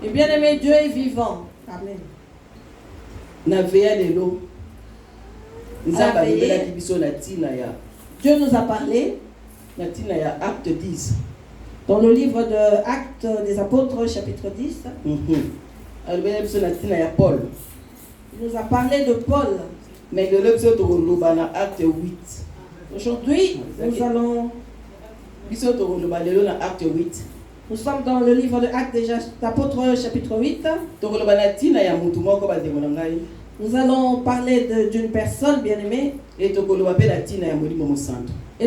Et bien aimé, Dieu est vivant. Amen. Dieu nous a parlé dans le livre de Actes des Apôtres, chapitre 10. Il nous a parlé de Paul. Mais acte 8. Aujourd'hui, nous sommes dans le livre de Actes des Apôtres, chapitre 8. Nous allons parler d'une personne bien-aimée. Et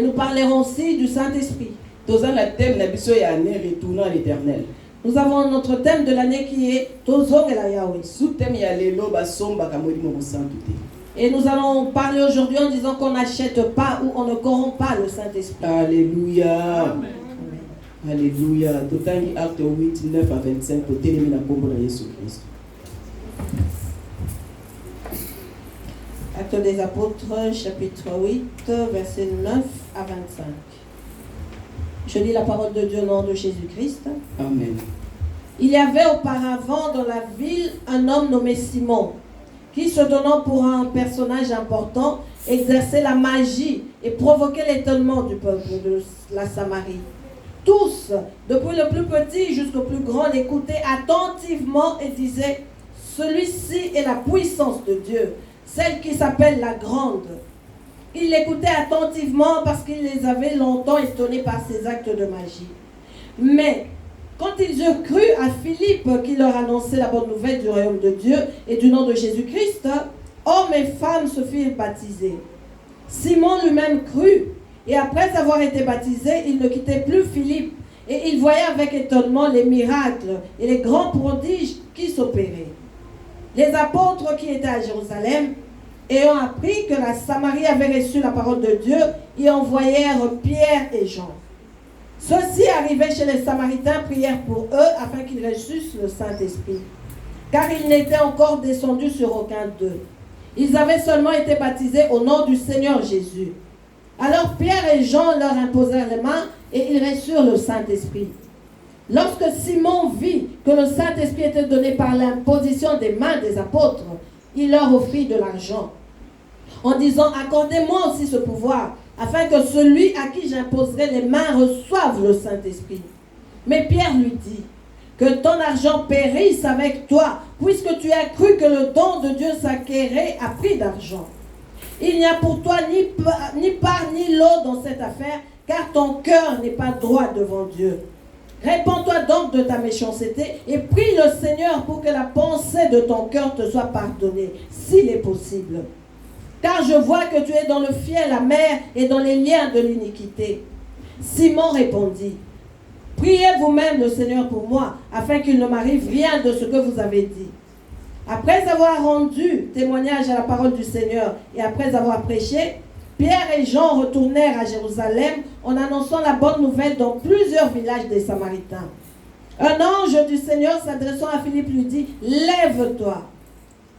nous parlerons aussi du Saint-Esprit. Nous avons notre thème de l'année qui est Tozong et la Yahweh. Et nous allons parler aujourd'hui en disant qu'on n'achète pas ou on ne corrompt pas le Saint-Esprit. Alléluia. Amen. Alléluia. Totangi acte 8, 9 à 25. Totelemi na kombo na Yesu Christ. Acte des Apôtres, chapitre 8, versets 9 à 25. Je lis la parole de Dieu au nom de Jésus-Christ. Amen. Il y avait auparavant dans la ville un homme nommé Simon, qui, se donnant pour un personnage important, exerçait la magie et provoquait l'étonnement du peuple de la Samarie. Tous, depuis le plus petit jusqu'au plus grand, l'écoutaient attentivement et disaient: celui-ci est la puissance de Dieu, celle qui s'appelle la grande. Ils l'écoutaient attentivement parce qu'ils les avaient longtemps étonnés par ses actes de magie. Mais quand ils eurent cru à Philippe qui leur annonçait la bonne nouvelle du royaume de Dieu et du nom de Jésus-Christ, hommes et femmes se firent baptiser. Simon lui-même crut, et après avoir été baptisé, il ne quittait plus Philippe, et il voyait avec étonnement les miracles et les grands prodiges qui s'opéraient. Les apôtres qui étaient à Jérusalem, ayant appris que la Samarie avait reçu la parole de Dieu, y envoyèrent Pierre et Jean. Ceux-ci, arrivés chez les Samaritains, prièrent pour eux afin qu'ils reçussent le Saint-Esprit, car il n'était encore descendu sur aucun d'eux. Ils avaient seulement été baptisés au nom du Seigneur Jésus. Alors Pierre et Jean leur imposèrent les mains et ils reçurent le Saint-Esprit. Lorsque Simon vit que le Saint-Esprit était donné par l'imposition des mains des apôtres, il leur offrit de l'argent, en disant: accordez-moi aussi ce pouvoir, afin que celui à qui j'imposerai les mains reçoive le Saint-Esprit. Mais Pierre lui dit: que ton argent périsse avec toi, puisque tu as cru que le don de Dieu s'acquérait à prix d'argent. Il n'y a pour toi ni part ni lot dans cette affaire, car ton cœur n'est pas droit devant Dieu. Répands-toi donc de ta méchanceté et prie le Seigneur pour que la pensée de ton cœur te soit pardonnée, s'il est possible. Car je vois que tu es dans le fiel amer et dans les liens de l'iniquité. Simon répondit: priez vous-même le Seigneur pour moi, afin qu'il ne m'arrive rien de ce que vous avez dit. Après avoir rendu témoignage à la parole du Seigneur et après avoir prêché, Pierre et Jean retournèrent à Jérusalem en annonçant la bonne nouvelle dans plusieurs villages des Samaritains. Un ange du Seigneur s'adressant à Philippe lui dit: lève-toi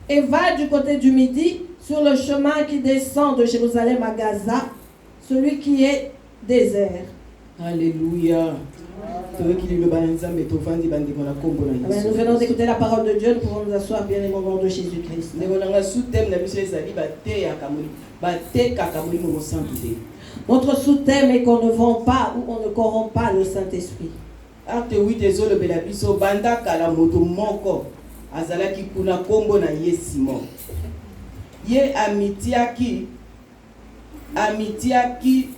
et va du côté du midi sur le chemin qui descend de Jérusalem à Gaza, celui qui est désert. Alléluia. Amen. Nous venons d'écouter la parole de Dieu, nous pouvons nous asseoir bien au nom de Jésus-Christ. Notre sous-thème est qu'on ne vend pas ou on ne corrompt pas le Saint-Esprit. Acte 8 ezolobela biso banda kala moto moko azalaki kuna kombo na ye Simon. Ye amitiaki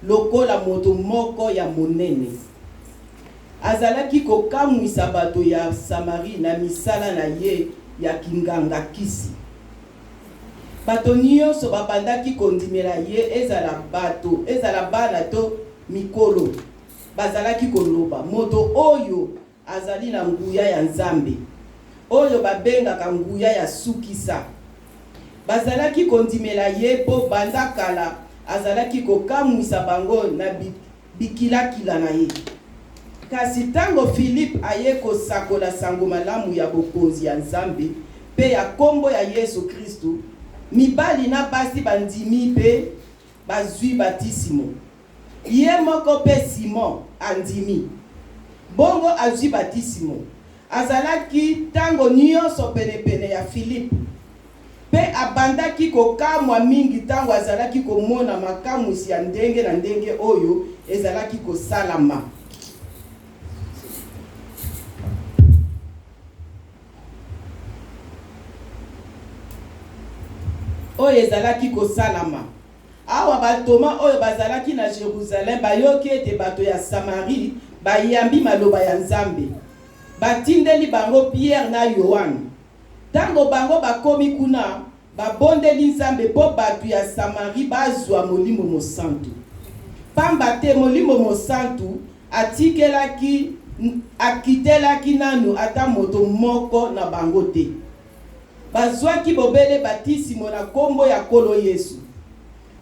lokola moto moko ya monene. Azalaki kokamwisa bato ya Samari na misala na ye ya kinganga kisi. Bato nyonso babandaki kondimela ye, ezala bato, ezala bana to mikolo. Bazalaki koloba: moto oyo azali na nguya ya Nzambe, oyo babengaka nguya ya sukisa. Bazalaki kondimela ye po banda kala azalaki kokamwisa bango na bikilakila na ye. Kasi tango Philippe aye kosakola sango malamu ya bokonzi ya Nzambe pe ya kombo ya Yesu Kristu, mibali na basi bandimi pe bazwi batisimo. Ye moko pe Simon andimi. bongo azwi batisimo azalaki tango nyonso penepene ya Philippe pe abandaki kokamwa mingi tango azalaki komona makamwisi ya ndenge na ndenge oyo ezalaki kosalama. Oyo ezalaki kosalama. Awa batoma oyo bazalaki na Jérusalem bayoki ete bato ya Samari bayambi maloba ya Nzambe. Batindeli bango Pierre na Yohane. Tango bango bakomi kuna babondeli Nzambe po bato ya Samari bazwa Molimo Mosantu. Pamba te Molimo Mosantu akitelaki nanu ata moto moko na bango te. Bazwaki bobele batisimo na kombo ya Kolo Yesu.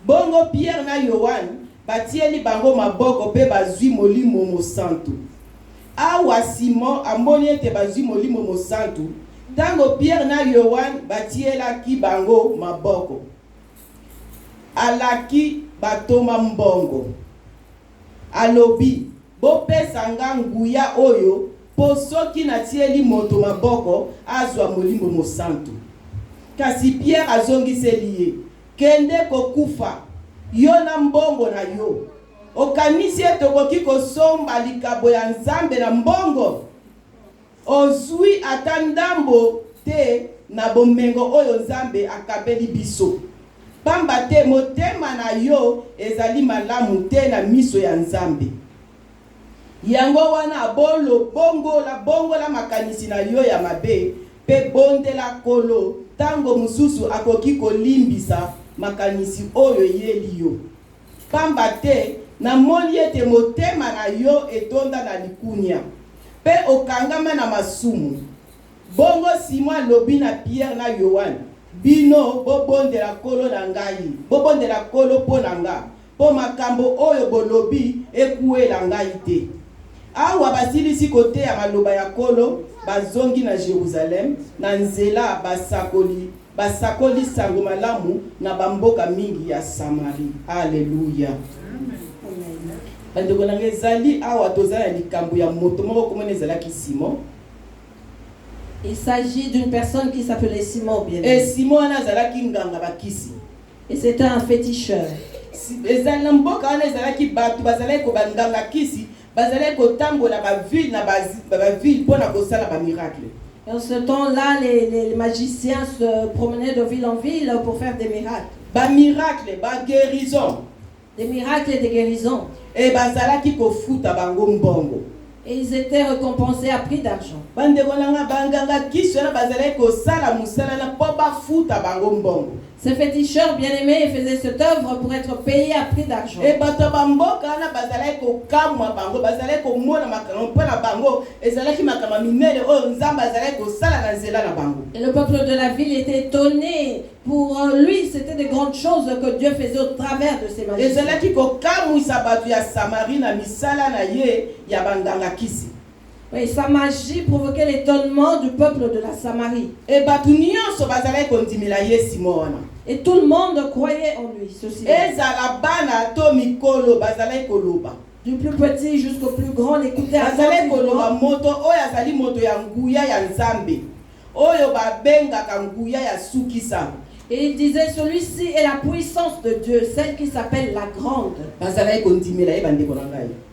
Bongo Pierre na Yohane batieli bango maboko pe bazwi Molimo Mosantu. Awa Simon amoni ete bazwi Molimo Mosantu, tango Pierre na Yohane batielaki bango maboko. Alaki batoma mbongo. Alobi, bopesa nga nguya oyo, po soki natieli moto maboko azwa Molimo Mosantu. Kasi Pierre azongiseli ye, kende kokufa, yo na mbongo na yo. Okanisi etokoki kosomba likabo ya Nzambe na mbongo. Ozwi ata ndambo te na bomengo oyo Nzambe akabeli biso. Pamba te motema na yo ezali malamu te na miso ya Nzambe. Yango wana bongo la makanisi na yo ya mabe pe bondela Kolo tango mususu akoki kolimbisa makanisi oyo yeli yo. Pamba te na moni ete motema na yo etonda na likunya pe okangama na masumu. Bongo Simon lobi na Pierre na Yohane, bino bobondela Kolo na ngai, bobondela Kolo po na nga, po makambo oyo bolobi ekuela ngai te. Awa basilisi kote ya maloba ya Kolo bazongi na Jerusalem na nzela basakoli sango malamu na bamboka mingi ya Samari. Haleluya. Bandeko na ngezali awa tozala likambo ya moto moko komona ezalaki Simon. Il s'agit d'une personne qui s'appelait Simon, bien Et Simon azalaki nganga bakisi. Et c'était un féticheur. Ezala mboka wana ezalaki batu bazalaki ko banganga kisi, bazalaki kotambola ba ville na ba ville pona kosala ba miracle. Et en ce temps-là, les magiciens se promenaient de ville en ville pour faire des miracles. Ba miracle, ba guérison. Des miracles et des guérisons. Et bazalaki ko futa bango mbongo. Et ils étaient récompensés à prix d'argent. Ces féticheurs bien-aimés faisaient cette œuvre pour être payés à prix d'argent. Et le peuple de la ville était étonné. Pour lui, c'était de grandes choses que Dieu faisait au travers de ces magiciens. Oui, sa magie provoquait l'étonnement du peuple de la Samarie. Et tout le monde croyait en lui, ceci. Du plus petit jusqu'au plus grand, l'écoutaient. Et il disait, celui-ci est la puissance de Dieu, celle qui s'appelle la grande.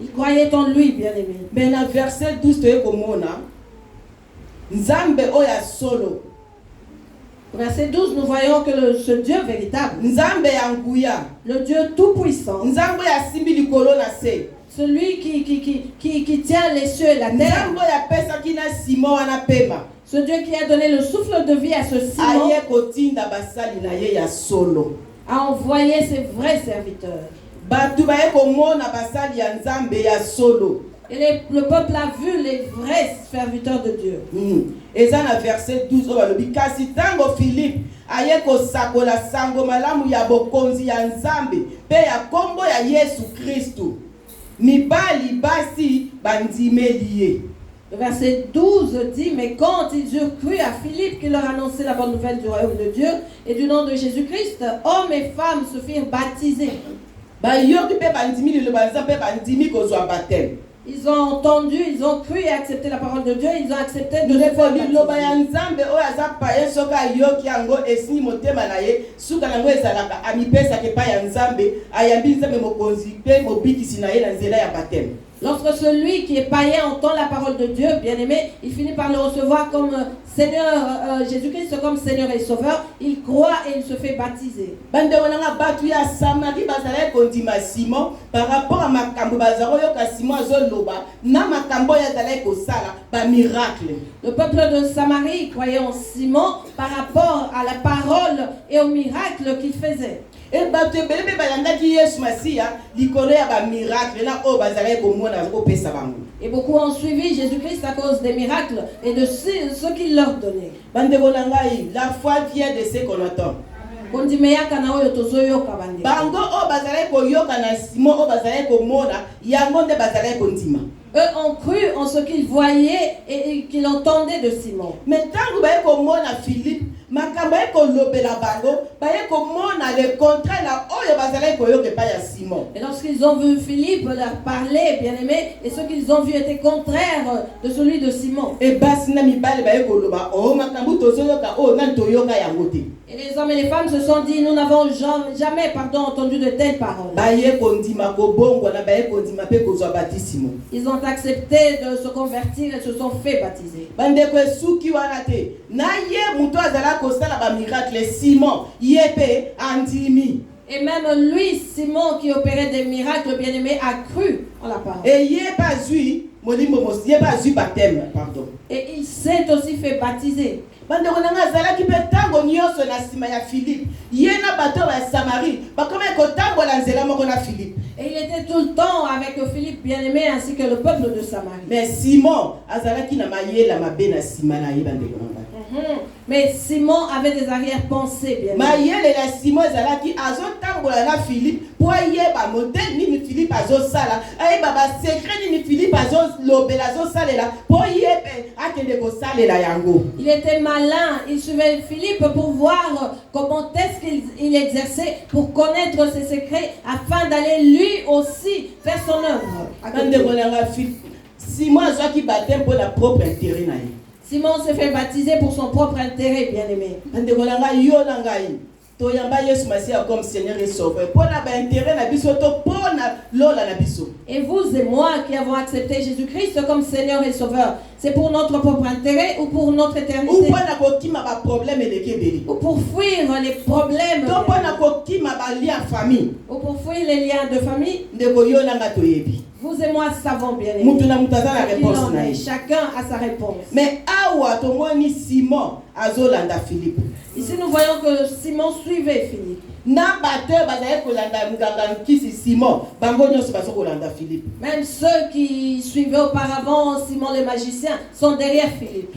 Il croyait en lui, bien-aimé. Mais dans verset 12, verset 12, nous voyons que ce Dieu véritable, le Dieu tout-puissant, celui qui tient les cieux et la terre, ce Dieu qui a donné le souffle de vie à ce Simon, a envoyé ses vrais serviteurs. Et le peuple a vu les vrais serviteurs de Dieu. Et ça, dans verset 12, kasi tango Philippe aye kosakola sango malamu ya bokonzi ya Nzambe pe ya kombo ya Yesu Kristu mibali basi bandimeliye. Le verset 12 dit, mais quand ils eurent cru à Philippe qui leur annonçait la bonne nouvelle du royaume de Dieu et du nom de Jésus-Christ, hommes et femmes se firent baptiser. Ils ont entendu, ils ont cru et accepté la parole de Dieu, ils ont accepté de se faire Ndeko liloba baptiser. ya Nzambe oyo aza paye soka yoki yango esini motema na ye suka nango ezalaka amipesaka epai ya Nzambe ayambi Nzambe mokonzi mpe mobikisi na ye na nzela ya baptême. Lorsque celui qui est païen entend la parole de Dieu, bien-aimé, il finit par le recevoir comme Seigneur, Jésus-Christ comme Seigneur et Sauveur. Il croit et il se fait baptiser. Bandeko nanga batu ya Samarie bazalaki kondima Simon par rapport à makambo bazaro yoka Simon azoloba na makambo ya zalaki kosala ba miracle. Le peuple de Samarie croyait en Simon par rapport à la parole et au miracle qu'il faisait. Et batu ebelebe bayandaki Yesu Masiya likolo ya ba miracle na o bazalaki komona kopesa bango. Et beaucoup ont suivi Jésus-Christ à cause des miracles et de ce qu'il leur donnait. Bandeko nangai, la foi vient de ce qu'on entend. Bango o bazalaki koyoka na Simon o bazalaki komona yango nde bazalaki kondima. Eux ont cru en ce qu'ils voyaient et qu'ils entendaient de Simon. Mais tant que komona Philippe makambo ekolobela bango baye komona le contraire na oyo bazalaki koyoka pa ya Simon. Et lorsqu'ils ont vu Philippe leur parler, bien-aimé, et ce qu'ils ont vu était contraire de celui de Simon. Et basi na mibale baye koloba o makambo tozoyoka o na toyoka yango te. Et les hommes et les femmes se sont dit, nous n'avons jamais entendu de telles paroles. Baye kondima kobongo na baye kondima pe kozwa baptisimo. Ils ont accepté de se convertir et se sont fait baptiser. Bandeko suki wana te na ye muto azala kosala ba miracle Simon yepe andimi. Et même lui, Simon, qui opérait des miracles, bien-aimé, a cru en la parole. Et il n'est pas eu, baptême, pardon. Et il s'est aussi fait baptiser. Bandeko nanga zalaki pe tango nyonso na sima ya Philippe yena bato ya Samarie bakoma kotambola nzela moko na Philippe. Et il était tout le temps avec Philippe bien-aimé ainsi que le peuple de Samarie. Mais Simon azalaki na mayela mabe na sima na ye bandeko nanga. Mais Simon avait des arrière-pensées bien. Mayele la Simon azalaki azotambola na Philippe po yeba modèle nini Philippe azosala ayeba ba secret nini Philippe azolobela azosalela po yebe akende kosalela yango. Il était malin, il suivait Philippe pour voir comment est-ce qu'il exerçait, pour connaître ses secrets afin d'aller lui aussi faire son œuvre. Simon azwaki baptême pour la propre intérêt na ye. Simon s'est fait baptiser pour son propre intérêt, bien-aimé. Comme Seigneur et Sauveur. Et vous et moi qui avons accepté Jésus-Christ comme Seigneur et Sauveur, c'est pour notre propre intérêt ou pour notre éternité? Ou pour fuir les problèmes? Ou pour fuir les liens de famille? Vous et moi savons bien. Chacun a sa réponse. Mais Simon azolanda Philippe. Ici nous voyons que Simon suivait Philippe. Même ceux qui suivaient auparavant Simon le magicien sont derrière Philippe.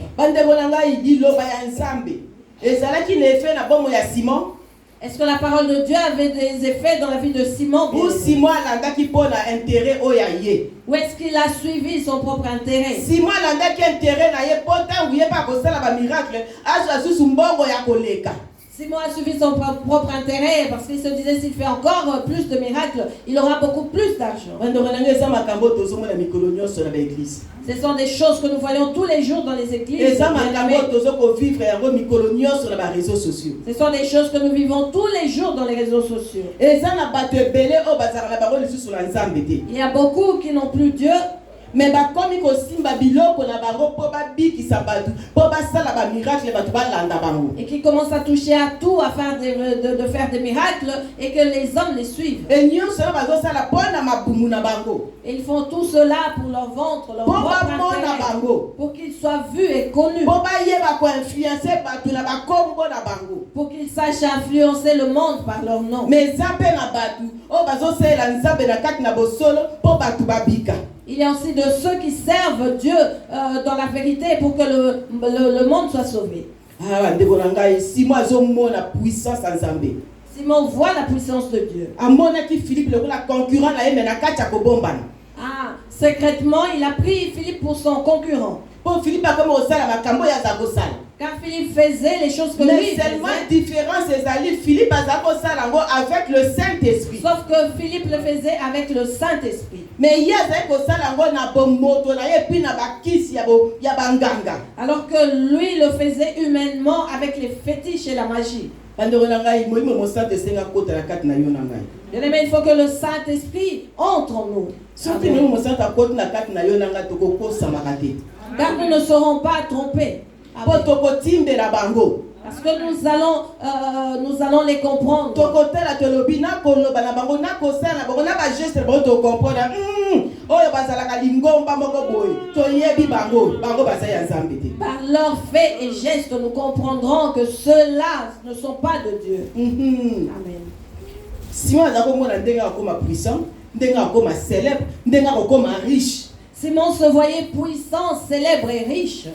Est-ce que la parole de Dieu avait des effets dans la vie de Simon? Ou Simon alandaki pona intérêt oyaye. Ou est-ce qu'il a suivi son propre intérêt? Simon alandaki intérêt na ye pota ouye pa kosala ba miracle azu mbongo ya koleka. Simon a suivi son propre intérêt parce qu'il se disait s'il fait encore plus de miracles, il aura beaucoup plus d'argent. Ce sont des choses que nous voyons tous les jours dans les églises. Ce sont des choses que nous vivons tous les jours dans les réseaux sociaux. Il y a beaucoup qui n'ont plus Dieu. Mais bakomi kosimba biloko na bango po babikisa batu po basala ba miracle batu balanda bango. Et qui commencent à toucher à tout afin de faire des miracles et que les hommes les suivent. Et nyonso bazosala pona mabumu na bango. Et ils font tout cela pour leur ventre, leur propre intérêt, pour qu'ils soient vus et connus. Pour qu'ils sachent influencer le monde par leur nom. Mais il y a aussi de ceux qui servent Dieu dans la vérité pour que le monde soit sauvé. Simon voit la puissance de Dieu. Secrètement, il a pris Philippe pour son concurrent. Pour Philippe a comme au sala makambo ya zako sala. Car Philippe faisait les choses que Mais lui seulement faisait. différence c'est ali Philippe a zako sala ngo avec le Saint-Esprit. Sauf que Philippe le faisait avec le Saint-Esprit. Mais il y a zako sala ngo na bomoto na ye puis na bakisi ya banganga. Alors que lui le faisait humainement avec les fétiches et la magie. Bien-aimé, il faut que le Saint-Esprit entre en nous. Car nous ne serons pas trompés. Parce que nous allons les comprendre. Par leurs faits et gestes, nous comprendrons que ceux-là ne sont pas de Dieu. Amen. Simon se voyait puissant, célèbre et riche.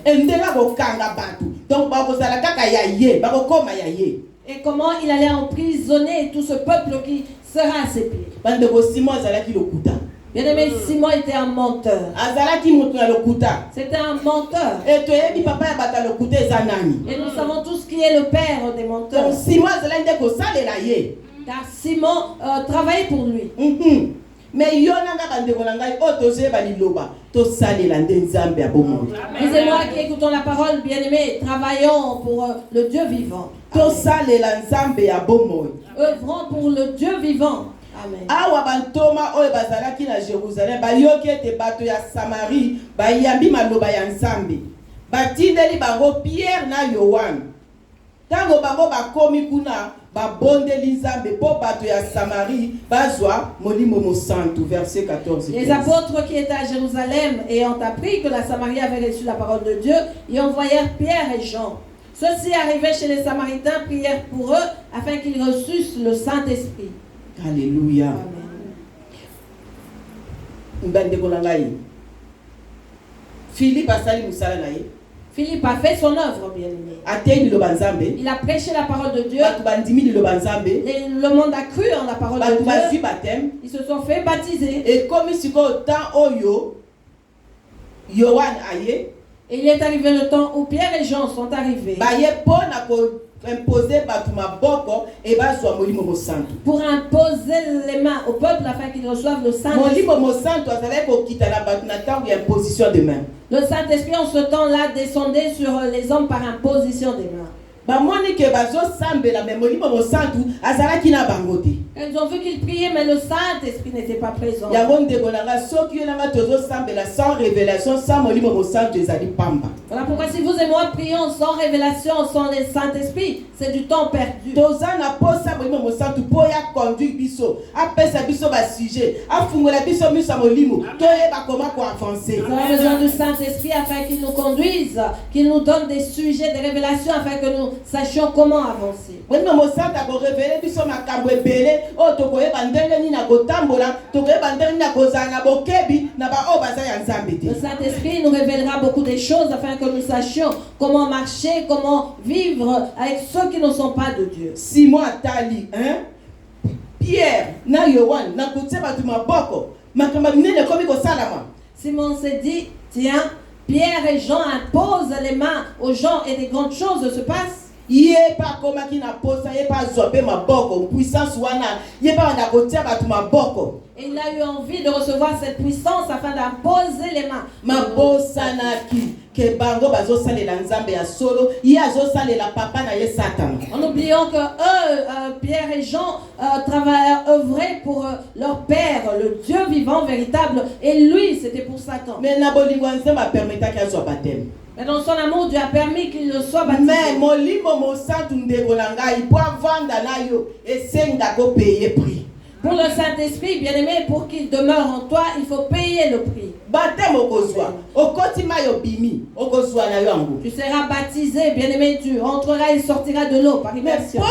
Et comment il allait emprisonner tout ce peuple qui sera à ses pieds. Bien-aimé, Simon était un menteur. C'était un menteur. Et nous savons tous qui est le père des menteurs. Car Simon travaillait pour lui. Mais vous et moi qui écoutons la parole, bien-aimés, travaillons pour le Dieu vivant. Œuvrons pour le Dieu vivant. Amen. Awa bantoma oyo bazalaki na Jérusalem bayoki ete bato ya Samarie bayambi maloba ya Nzambe batindeli bango Pierre na Yohane tango bango bakomi kuna babondeli Nzambe po bato ya Samarie bazwa molimo mosantu. Verset 14. Les apôtres qui étaient à Jérusalem ayant appris que la Samarie avait reçu la parole de Dieu y envoyèrent Pierre et Jean. Ceux-ci arrivés chez les Samaritains prièrent pour eux afin qu'ils reçussent le Saint-Esprit. Alléluia. Philippe a sali musala na ye. Philippe a fait son œuvre, bien-aimé. Il a prêché la parole de Dieu. Et le monde a cru en la parole de Dieu. Ils se sont fait baptiser. Et comme si au temps Oyo, Yohan aye. Et il est arrivé le temps où Pierre et Jean sont arrivés. Pour imposer les mains au peuple afin qu'ils reçoivent le Saint-Esprit. Le Saint-Esprit en ce temps-là descendait sur les hommes par imposition des mains. Ils ont vu qu'ils priaient, mais le Saint-Esprit n'était pas présent. Voilà pourquoi si vous et moi prions sans révélation, sans le Saint-Esprit, c'est du temps perdu. Nous avons besoin du Saint-Esprit afin qu'il nous conduise, qu'il nous donne des sujets, des révélations afin que nous sachions comment avancer. Le Saint-Esprit nous révélera beaucoup de choses afin que nous sachions comment marcher, comment vivre avec ceux qui ne sont pas de Dieu. Simon Atali, hein? Pierre, na Yohan, na Koutseba du Maboko, Makamabine comme Salama. Simon s'est dit, tiens, Pierre et Jean imposent les mains aux gens et des grandes choses se passent. Et il a eu envie de recevoir cette puissance afin d'imposer les mains. En oubliant que eux, Pierre et Jean, œuvraient pour leur Père, le Dieu vivant, véritable, et lui, c'était pour Satan. Mais dans son amour, Dieu a permis qu'il le soit baptisé. Mais pour le Saint-Esprit, bien-aimé, pour qu'il demeure en toi, il faut payer le prix. Tu seras baptisé, bien-aimé, tu entreras et sortiras de l'eau par immersion.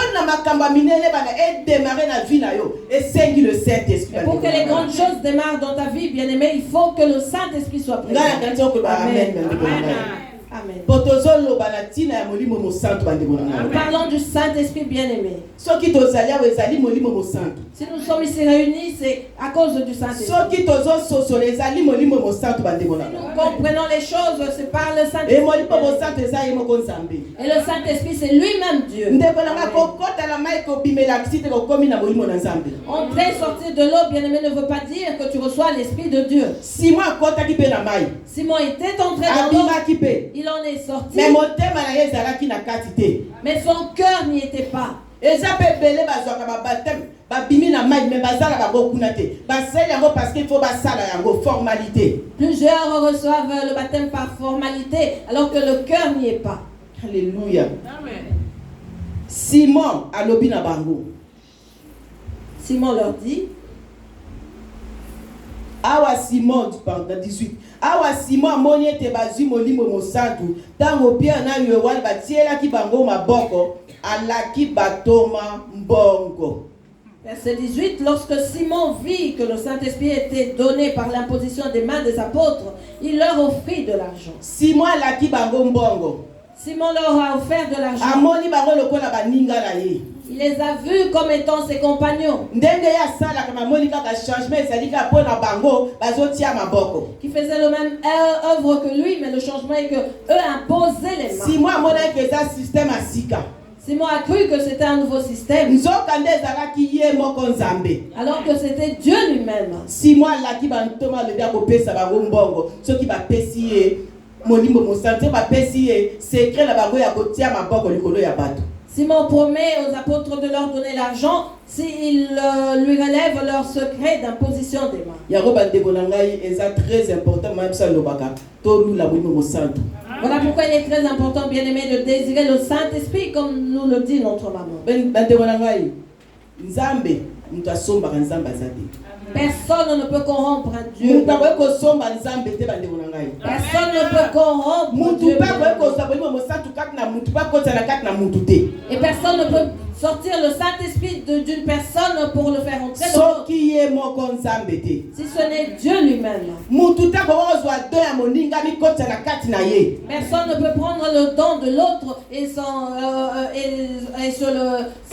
Pour que les grandes choses démarrent dans ta vie, bien-aimé, il faut que le Saint-Esprit soit présent. Amen. Amen. potozoloba na tina ya molimo mosantu bandeko na ngai. Nous parlons du Saint-Esprit bien-aimé. Soki tozali awa ezali molimo mosantu. Si nous sommes ici réunis, c'est à cause du Saint-Esprit. Soki tozososola ezali molimo mosantu bandeko na Si ngai. nous comprenons les choses, c'est par le E Saint-Esprit. molimo mosantu eza ye moko Nzambe. Et le Saint-Esprit, c'est lui-même Dieu. Ndeko na ngai Amen. kokota na mai kobimela kisite kokomi na molimo na Nzambe. Entrer, sortir de l'eau, bien-aimé, ne veut pas dire que tu reçois l'Esprit de Dieu. Simon akotaki pe na mai. Simon était entré dans l'eau, Abimaki pe. il en est sorti, Mais motema na ye ezalaki na kati te. mais son cœur n'y était pas. Eza pe bele bazwaka babateme babimi na mai mais bazala bango kuna te. Basali yango parce qu'il faut basala yango formalité. Plusieurs reçoivent le baptême par formalité, alors que le cœur n'y est pas. Alléluia. Amen. Simon alobi na bango. Simon leur dit, Awa Simon, pardon, 18. Awa Simon amoni ete bazwi molimo mosantu. Tango Pierre na Yohane batielaki bango maboko, alaki batoma mbongo. verset 18, lorsque Simon vit que le Saint-Esprit était donné par l'imposition des mains des apôtres, il leur offrit de l'argent. Simon alaki bango mbongo. Simon leur a offert de l'argent. Amoni bango lokola baninga na ye. Il les a vus comme étant ses compagnons, Ndenge ya sala kama moni kaka changement ezali ka pona bango bazotia maboko. qui faisaient le même œuvre que lui, mais le changement est que eux imposaient les mains. Simon amona ke eza système asika. Simon a cru que c'était un nouveau système, Nzoka nde ezalaki ye moko Nzambe. alors que c'était Dieu lui-même. Simon alaki bantoma lobi akopesa bango mbongo soki bapesi ye molimo mosantu bapesi ye secret na bango ya kotia maboko likolo ya bato. Simon promet aux apôtres de leur donner l'argent s'ils lui relèvent leur secret d'imposition des mains. Yango bandeko na ngai eza très important même ça lobaka tolula molimo mosantu. Voilà pourquoi il est très important, bien-aimé, de désirer le Saint-Esprit, comme nous le dit notre maman. Bandeko na ngai Nzambe mutu asombaka Nzambe azate. Personne ne peut corrompre un Dieu. Mutu akoki kosomba Nzambe te bandeko na ngai. Personne ne peut corrompre Mutu Dieu. pe akoki kozwa molimo mosantu kati na mutu pe akotisa na kati na mutu te. Et personne ne peut sortir le Saint-Esprit d'une personne pour le faire entrer dans l'autre. Soki ye moko Nzambe te. Si ce n'est Dieu lui-même. Mutu te akoki kozwa do ya moninga mikotisa na kati na ye. Personne ne peut prendre le don de l'autre et se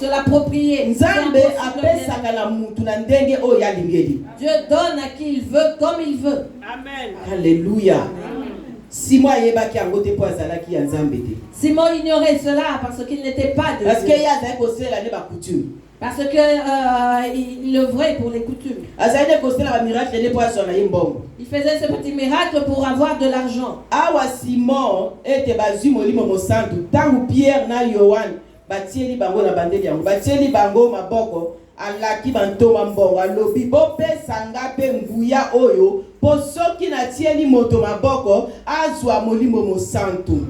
l'approprier. C'est Nzambe impossible, bien-aimé. apesaka na mutu na ndenge oyo alingeli. Dieu donne à qui il veut, comme il veut. Amen. Alléluia. Simon ayebaki yango te po azalaki ya Nzambe te. Simon ignorait cela parce qu'il n'était pas de Parce que Dieu. ye azali kosala ne bakoutume. Parce que il œuvrait pour les coutumes. Azali ne kosala bamiracle ne po azwa na ye mbongo. Il faisait ce petit miracle pour avoir de l'argent. Awa Simon ete bazwi molimo mosantu ntango Pierre na Yohane batieli bango na bandeli yango batieli bango maboko alaki bantoma mbongo alobi bopesa nga mpe nguya oyo po soki natieli moto maboko azwa molimo mosantu.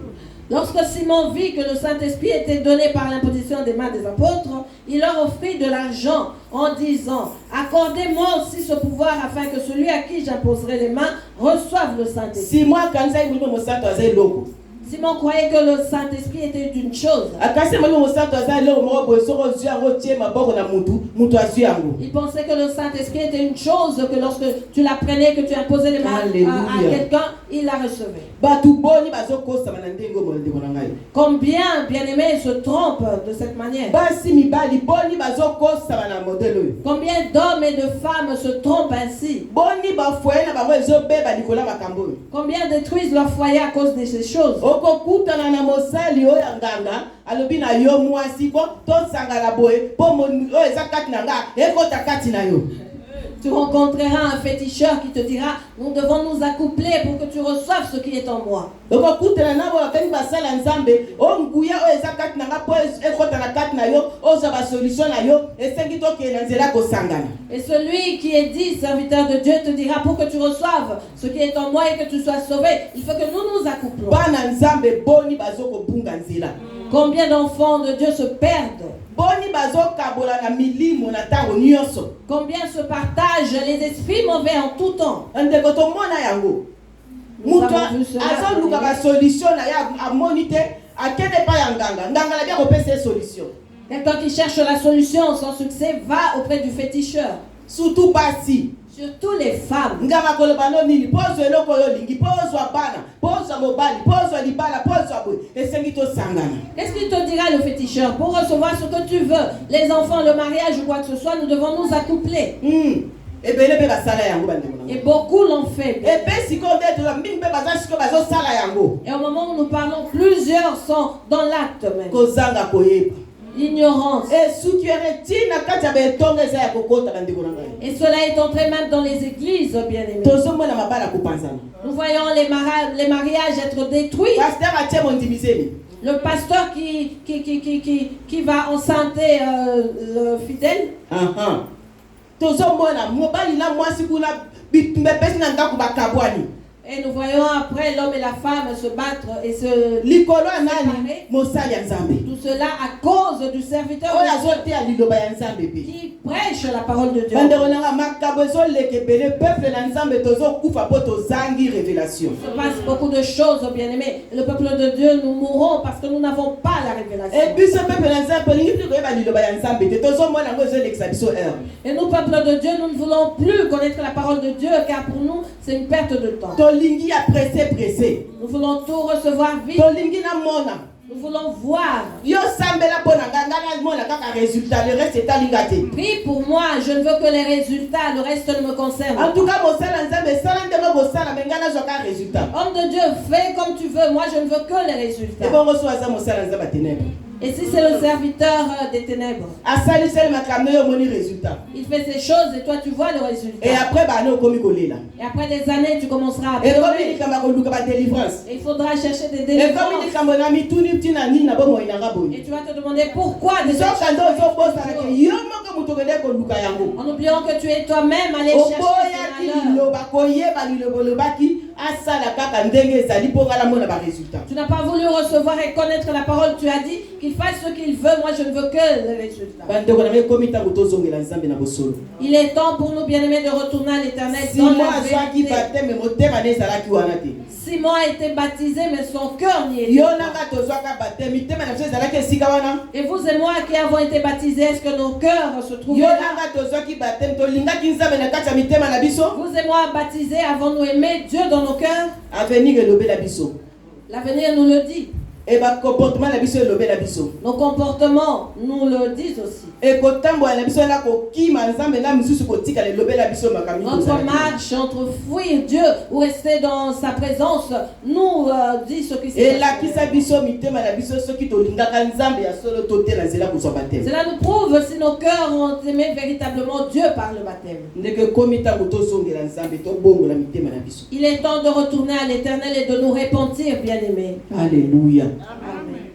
Lorsque Simon vit que le Saint-Esprit était donné par l'imposition des mains des apôtres, il leur offrit de l'argent en disant, accordez-moi aussi ce pouvoir afin que celui à qui j'imposerai les mains reçoive le Saint-Esprit. Simon akanzaki molimo mosantu aza eloko. Simon croyait que le Saint-Esprit était une chose. Akasi molimo mosantu aza eloko moko boye soki ozwi yango tie maboko na mutu azwi yango. Il pensait que le Saint-Esprit était une chose, que lorsque tu la prenais, que tu imposais les mains à quelqu'un, il la recevait. Bato boni bazokosama na ndenge oyo ndeko na ngai. Combien, bien-aimés, se trompent de cette manière? Basi mibali boni bazokosama na modele oyo. Combien d'hommes et de femmes se trompent ainsi? Boni bafoye na bango ezobeba likolo ya makambo oyo. Combien détruisent leur foyer à cause de ces choses? Okokutana na mosali oyo ya nganga alobi na yo mwasi bo tosangana boye po oyo eza kati na nga ekota kati na yo. Tu rencontreras un féticheur qui te dira, nous devons nous accoupler pour que tu reçoives ce qui est en moi. Okokutana na bo bakani basala Nzambe o nguya oyo eza kati na nga po ekota na kati na yo ozwa basolution na yo esengi tokende na nzela kosangana. Et celui qui est dit serviteur de Dieu te dira, pour que tu reçoives ce qui est en moi et que tu sois sauvé, il faut que nous nous accouplons. Bana Nzambe boni bazokobunga nzela. Combien d'enfants de Dieu se perdent? Boni bazokabola na milimo na tango nyonso. Combien se partagent les esprits mauvais en tout temps? Ndeko tomona yango. Nous Mutu avons vu cela. azoluka ba solution na ya amoni te akende pa ya nganga. Nganga na bia kopesa solution. Quelqu'un qui cherche la solution sans succès va auprès du féticheur. Surtout basi. Surtout les femmes. Nganga koloba no nini pozo eloko yo lingi pozo bana pozo Qu'est-ce qu'il te dira le féticheur? Pour recevoir ce que tu veux, les enfants, le mariage ou quoi que ce soit, nous devons nous accoupler. Et beaucoup l'ont fait. Et au moment où nous parlons, plusieurs sont dans l'acte même. L'ignorance. Et cela est entré même dans les églises, bien-aimés. Nous voyons les mariages être détruits. Le pasteur qui va enceinter le fidèle. Et nous voyons après l'homme et la femme se battre et se séparer. Tout cela à cause du serviteur de Dieu qui prêche la parole de Dieu. Il se passe beaucoup de choses, bien-aimés. Le peuple de Dieu, nous mourrons parce que nous n'avons pas la révélation. Et nous, peuple de Dieu, nous ne voulons plus connaître la parole de Dieu car pour nous, c'est une perte de temps. Nous voulons tout recevoir vite. Nous voulons voir. Prie pour moi, je ne veux que les résultats, le reste ne me concerne. En tout cas, homme de Dieu, fais comme tu veux, moi je ne veux que les résultats. Et si c'est le serviteur des ténèbres, il fait ces choses et toi tu vois le résultat. Et après des années tu commenceras à pleurer. Et il faudra chercher des délivrances. Et tu vas te demander pourquoi des choses. En oubliant que tu es toi-même allé chercher tu n'as pas voulu recevoir et connaître la parole. Tu as dit qu'il fasse ce qu'il veut. Moi je ne veux que les résultats. Il est temps pour nous, bien-aimés, de retourner à l'Éternel dans la vérité. Simon a été baptisé mais son cœur n'y était pas. Et vous et moi qui avons été baptisés, est-ce que nos cœurs se trouvent là? Vous et moi baptisés, avons-nous aimé Dieu dans nos cœurs? L'avenir nous le dit. Nos comportements nous le disent aussi. Notre marche entre fuir Dieu ou rester dans sa présence nous dit ce qui s'est passé. Cela nous prouve si nos cœurs ont aimé véritablement Dieu par le baptême. Il est temps de retourner à l'Éternel et de nous repentir, bien-aimés. Alléluia. Amen.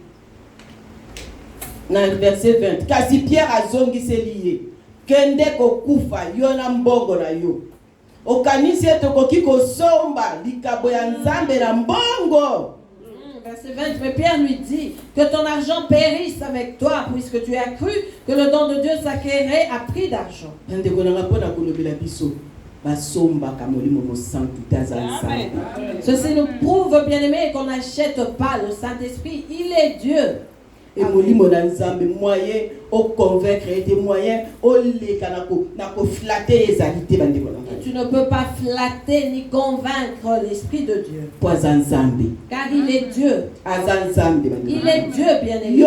Dans le verset 20, kasi Pierre azongisi lié kende kokufa yo na mbongo na yo okanisi tokoki kosomba likabo ya nzambe na mbongo. Verset 20, mais Pierre lui dit que ton argent périsse avec toi puisque tu as cru que le don de Dieu s'acquérait à prix d'argent. Ceci nous prouve, bien-aimés, qu'on n'achète pas le Saint-Esprit. Il est Dieu. Et moyen au convaincre des moyens au flatter les alité. Tu ne peux pas flatter ni convaincre l'Esprit de Dieu. Car il est Dieu. Il est Dieu, bien-aimé.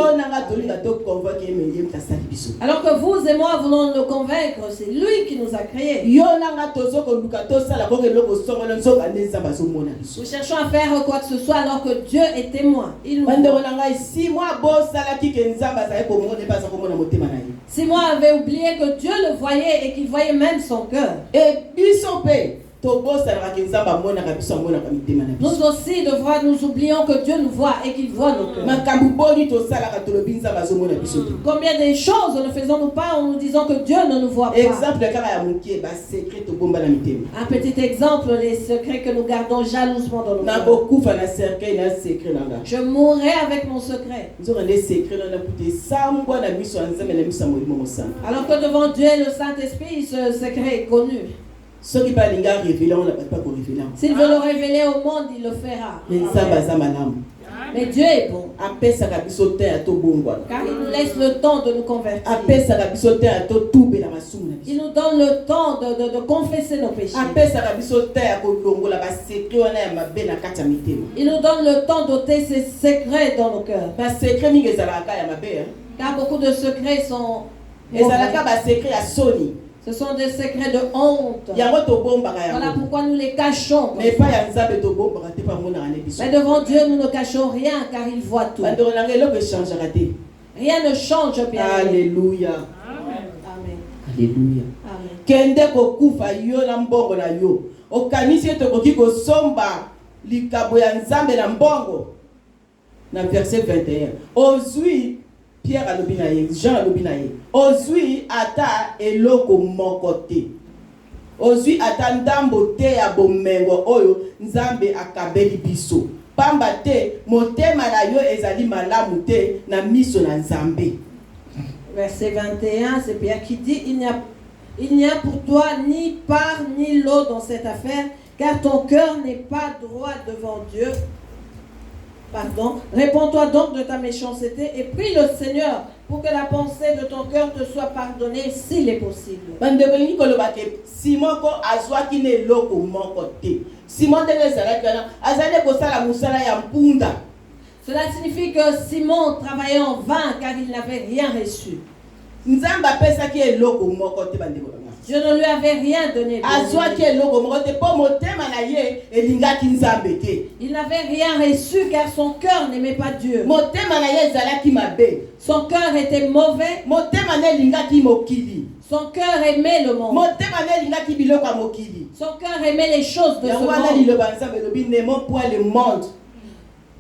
Alors que vous et moi voulons le convaincre, c'est lui qui nous a créés. Nous cherchons à faire quoi que ce soit alors que Dieu est témoin. Il nous Simon avait oublié que Dieu le voyait et qu'il voyait même son cœur. Et nous aussi, nous oublions que Dieu nous voit et qu'il voit nos cœurs. Combien de choses ne faisons-nous pas en nous disant que Dieu ne nous voit pas? Un petit exemple, les secrets que nous gardons jalousement dans nos cœurs. Je mourrai avec mon secret. Alors que devant Dieu et le Saint-Esprit, ce secret est connu. S'il veut le révéler au monde, il le fera. Mais Dieu est bon. apesaka biso te ya tobongwana, Car il nous laisse le temps de nous convertir. apesaka biso te ya totubela masumu na Il biso, nous donne le temps de confesser nos péchés. apesaka biso te ya kolongola basekre wana ya mabe na kati ya mitema. Il nous donne le temps d'ôter ses secrets dans nos cœurs. Basekre mingi ezalaka ya mabe, Car beaucoup de secrets sont ezalaka mauvais. basekre ya soni, Ce sont des secrets de honte. yango tobombaka Voilà yango. pourquoi nous les cachons. Mais pas ya nzambe tobombaka te pa monaka ne biso. Mais devant Dieu, nous ne cachons rien car il voit tout. Bandeko na ngai eloko echangeaka te. Rien ne change, bien aimé. Alléluia. Amen. Alléluia. Amen. Kende kokufa yo na mbongo na yo, okanisi ete okoki kosomba likabo ya nzambe na mbongo. Na verset 21, ozwi Pierre alobi na ye, Jean alobi na ye, ozwi ata eloko moko te, ozwi ata ndambo te ya bomengo oyo nzambe akabeli biso, pamba te motema na yo ezali malamu te na miso na nzambe. Verset 21, c'est Pierre qui dit, il n'y a pour toi ni part ni lot dans cette affaire, car ton cœur n'est pas droit devant Dieu. Pardon. Réponds-toi donc de ta méchanceté et prie le Seigneur pour que la pensée de ton cœur te soit pardonnée s'il est possible. Bandeko koloba ke Simon ko azwaki ne eloko moko te. Simon ndenge ezalaki wana azali kosala musala ya mpunda. Cela signifie que Simon travaillait en vain car il n'avait rien reçu. Nzambe apesaki eloko moko te bandeko na ngai. Dieu ne lui avait rien donné. Azwaki eloko moko te po motema na ye elingaki nzambe te. Il n'avait rien reçu car son cœur n'aimait pas Dieu. Motema na ye ezalaki mabe. Son cœur était mauvais. Motema na elingaki mokili. Son cœur aimait le monde. Motema na elingaki biloko ya mokili. Son cœur aimait les choses de ce Yango wana monde. liloba nzambe lobi n'aimons point le monde.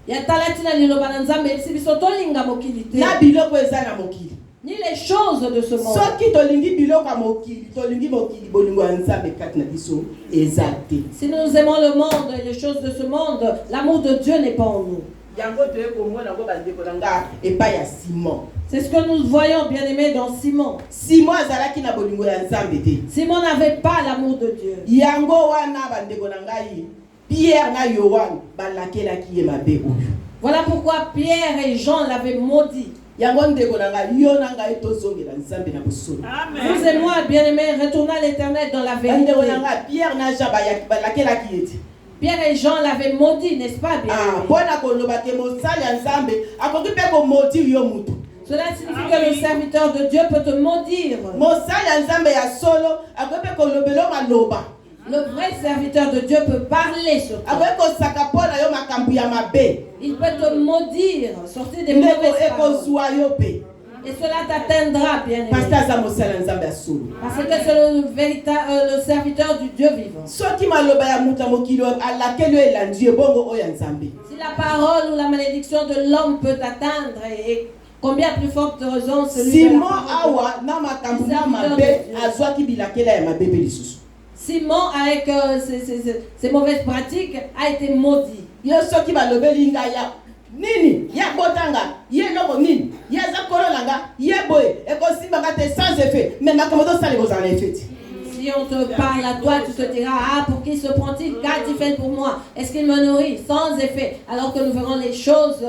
Ya talatina liloba na nzambe si biso tolinga mokili te. Na biloko eza na mokili. Ni les choses de ce monde. Soki tolingi biloko ya mokili, tolingi mokili bolingo ya nzambe kati na biso eza te. Si nous aimons le monde et les choses de ce monde, l'amour de Dieu n'est pas en nous. Yango toye komona ngo bandeko na nga epai ya Simon. C'est ce que nous voyons, bien aimé, dans Simon. Simon azalaki na bolingo ya nzambe te. Simon n'avait pas l'amour de Dieu. Yango wana bandeko na ngai Pierre na Yohane balakelaki ye mabe oyo. Voilà pourquoi Pierre et Jean l'avaient maudit. Yango ndeko na ngai yo na ngai tozongela nzambe na bosolo. Vous et moi, bien aimés, retournons à l'Éternel dans la vérité. Bandeko na ngai Pierre na Jean balakelaki ye te. Pierre et Jean l'avaient maudit, n'est-ce pas, bien aimé? Bona koloba ke mosali ya nzambe akoki pe ko maudire yo mutu. Cela signifie que le serviteur de Dieu peut te maudire. Mosali ya nzambe ya solo akoki pe kolobelo maloba. Le vrai serviteur de Dieu peut parler sur toi. Akoki kosaka pona yo makambu ya mabe. Il peut te maudire, sortir des mauvaises paroles. Ekozwa yo pe. Et cela t'atteindra, bien aimé. Parce que aza mosali ya nzambe ya solo. Parce que c'est le serviteur du Dieu vivant. Soki maloba ya mutu mokili alakeli oyo elandi ebongo oyo ya nzambe. Si la parole ou la malédiction de l'homme peut t'atteindre, et combien plus forte raison celui de la Simon parole awa na makambu na mabe azwaki bilakela ya mabe pe lisusu. Simon, avec ses mauvaises pratiques, a été maudit. Yo soki balobeli ngai ya nini ya botanga ye loko nini ya zakolo nga ye boye ekosimbaka te sans effet mais makambo tosala ekozala effet. Si on te parle à toi, tu te diras, ah, pour qui se prend-il? Qu'a-t-il fait pour moi? Est-ce qu'il me nourrit? Sans effet. Alors que nous verrons les choses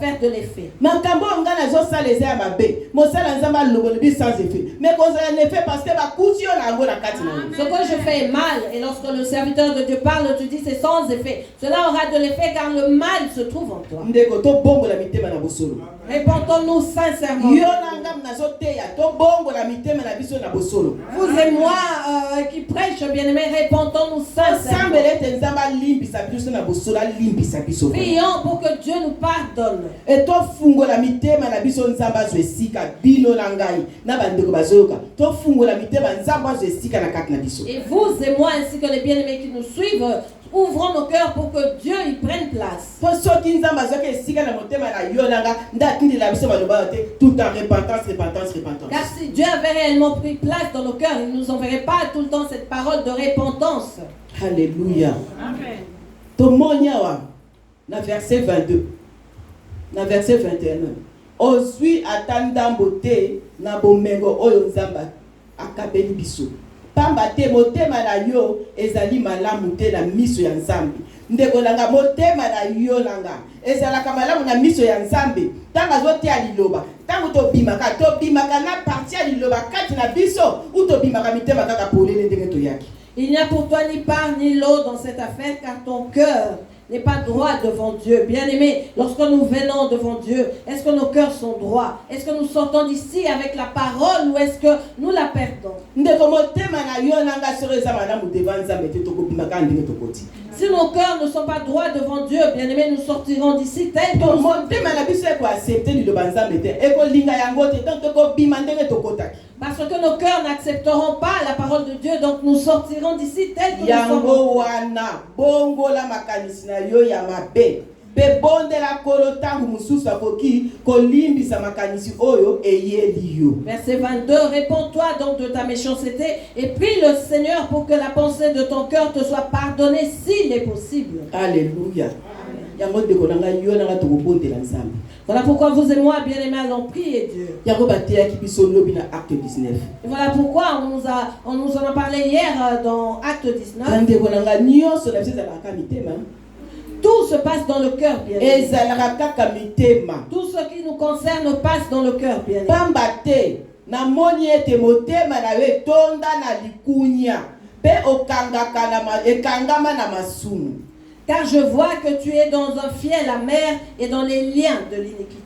faire de l'effet. Makambo nga nazosala eza ya mabe mosala nzambe alobolobi sans effet mais kozala en effet parce que bakuti yo na yango na kati na yo. Ce que je fais est mal, et lorsque le serviteur de Dieu parle, tu dis c'est sans effet. Cela aura de l'effet car le mal se trouve en toi. Ndeko tobongola mitema na bosolo. Répondons-nous sincèrement. Yo na ngam nazoteya tobongola mitema na biso na bosolo. Vous et moi qui prêchent, bien-aimés, répondons-nous sincèrement. Prions pour que Dieu nous pardonne. Et tofungola mitema na biso nzamba zo esika bino na ngai na bandeko bazoyoka tofungola mitema nzamba zo esika na kati na biso. Et vous et moi ainsi que les bien-aimés qui nous suivent, ouvrons nos cœurs pour que Dieu y prenne place. Tout en repentance, repentance, repentance. Car si Dieu avait réellement pris place dans nos cœurs, il ne nous enverrait pas tout le temps cette parole de repentance. Alléluia. Amen. Tomonia na verset 22. Na verset 21. Ozwi atandambo te na bomengo oyo nzamba akabeli biso. Pamba te motema na yo ezali malamu te na miso ya nzambe. ndeko nanga motema na yo nanga ezalaka malamu na miso ya Nzambe tanga zote ya liloba tango tobimaka na partie ya liloba kati na biso ou tobimaka mitema kaka polele ndenge toyaki. Il n'y a pour toi ni part ni lot dans cette affaire, car ton cœur n'est pas droit devant Dieu. Bien-aimés, lorsque nous venons devant Dieu, est-ce que nos cœurs sont droits? Est-ce que nous sortons d'ici avec la parole ou est-ce que nous la perdons? Si nos cœurs ne sont pas droits devant Dieu, bien-aimés, nous sortirons d'ici tel que nous sommes. Parce que nos cœurs n'accepteront pas la parole de Dieu, donc nous sortirons d'ici tel que nous sommes. Verset 22, réponds-toi donc de ta méchanceté et prie le Seigneur pour que la pensée de ton cœur te soit pardonnée s'il est possible. Alléluia. Voilà pourquoi vous et moi, bien-aimés, allons prier Dieu. Et voilà pourquoi on nous en a parlé hier dans Acte 19. Tout se passe dans le cœur, bien-aimés. Tout ce qui nous concerne passe dans le cœur, bien-aimés. Car je vois que tu es dans un fiel amer et dans les liens de l'iniquité.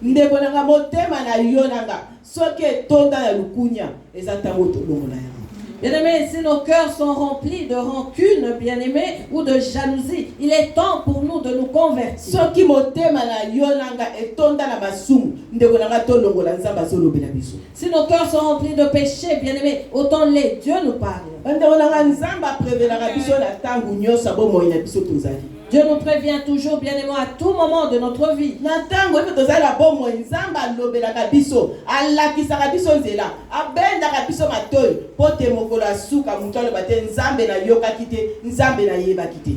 Bien-aimés, si nos cœurs sont remplis de rancune, bien-aimés, ou de jalousie, il est temps pour nous de nous convertir. Si nos cœurs sont remplis de péché, bien-aimés, autant-les, Dieu nous parle. Dieu nous prévient toujours, bien-aimés, à tout moment de notre vie.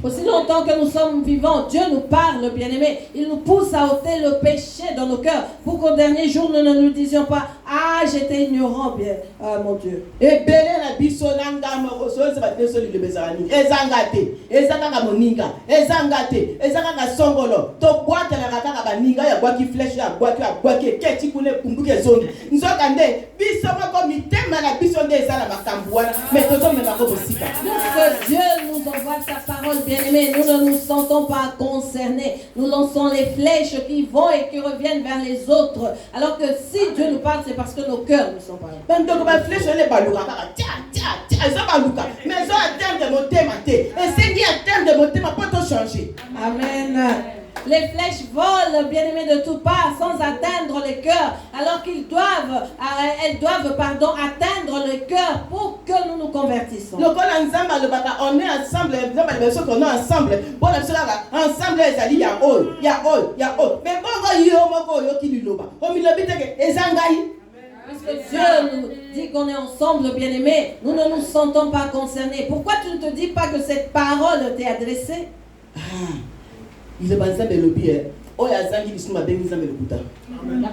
Aussi longtemps que nous sommes vivants, Dieu nous parle, bien-aimés. Il nous pousse à ôter le péché dans nos cœurs pour qu'au dernier jour, nous ne nous disions pas: ah, j'étais ignorant, bien, mon Dieu. Songolo to boîte la kaka baninga ya gwaki flèche ya gwaki keti kule kumbuke zongi nzokande biso moko mitema na biso nde ezala makambu wana mais tozo mema ko bosika. Lorsque Dieu nous envoie sa parole, bien-aimés, nous ne nous sentons pas concernés. Nous lançons les flèches qui vont et qui reviennent vers les autres. Alors que si Dieu nous parle, c'est parce que nos cœurs ne sont pas là. Donc ma flèche elle baluka tia ça baluka mais ça a terme de motema te et c'est qui a terme de motema pas tout changer. Amen. Les flèches volent, bien-aimés, de toutes parts sans atteindre les cœurs, alors elles doivent atteindre le cœur pour que nous nous convertissons. On est ensemble, on est ensemble. Bon, ensemble, il y a all. Mais puisque Dieu nous dit qu'on est ensemble, bien-aimés, nous ne nous sentons pas concernés. Pourquoi tu ne te dis pas que cette parole t'est adressée? La